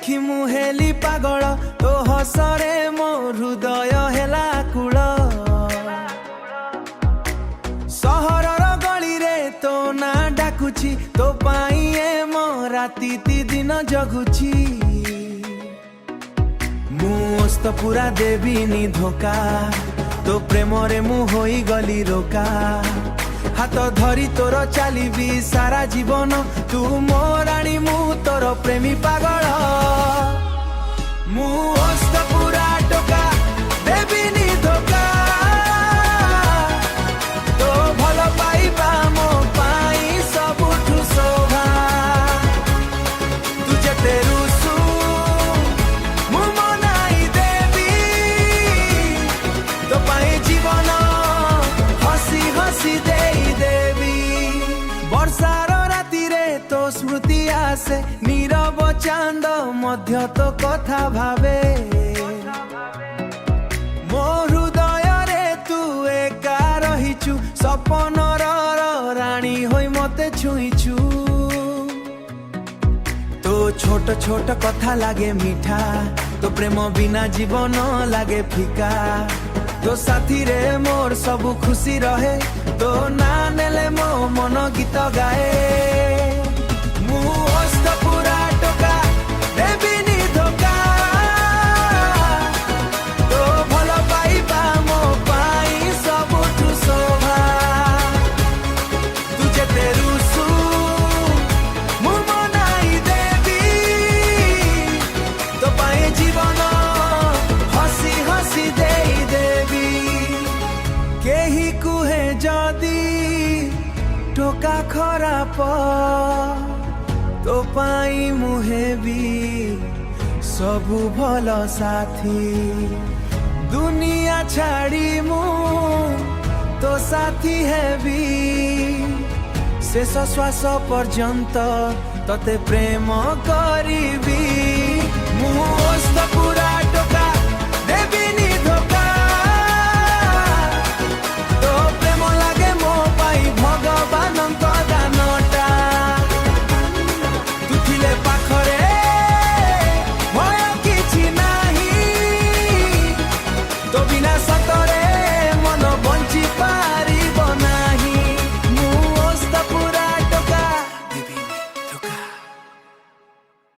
देखी मु हेली पागल तो हसरे मो हृदय हेला कूल सहरर गली रे तो ना डाकुची तो पाई ए मो राती ती दिन जगुची मुस्त पूरा देवीनी धोका तो प्रेम रे मु होई गली रोका हाथ धरी तोर चली सारा जीवन तू मो राणी मु तोर प्रेमी पागल मुस्त पूरा टोका देवीनी धोका तो भल पाइबा मो पाई सबुठु शोभा तू जेते रुसु मु मनाई देवी तो पाई जीवन हसी हसी देई देवी वर्षार राति रे तो स्मृति आसे नीरव चांद मध्य तो कथा भावे मो हृदय रे तू एका रहिचु सपनर राणी होई मते छुईचु तो छोट छोट कथा लागे मीठा तो प्रेम बिना जीवन लागे फीका तो साथी रे मोर सबु खुशी रहे तो ना नेले मो मन गीत गाए मुस्त पूरा टोका देवीनी धोका तो भल पाइबा मो पाई सबुठु शोभा तू जेते रुसु मु मनाई देवी तो पाई जीवन हसी हसी देई देवी केही कुहे जदी टोका खराप तो पाई मुहेबी सबु भल साथी दुनिया छाड़ी मु तो साथी हेबी शेष श्वास पर्यंत तते प्रेम करिबी मुस्त पूरा टोका देवीनी धोका तो प्रेम लागे मो पाई भगवान दानटा तू थिले पाख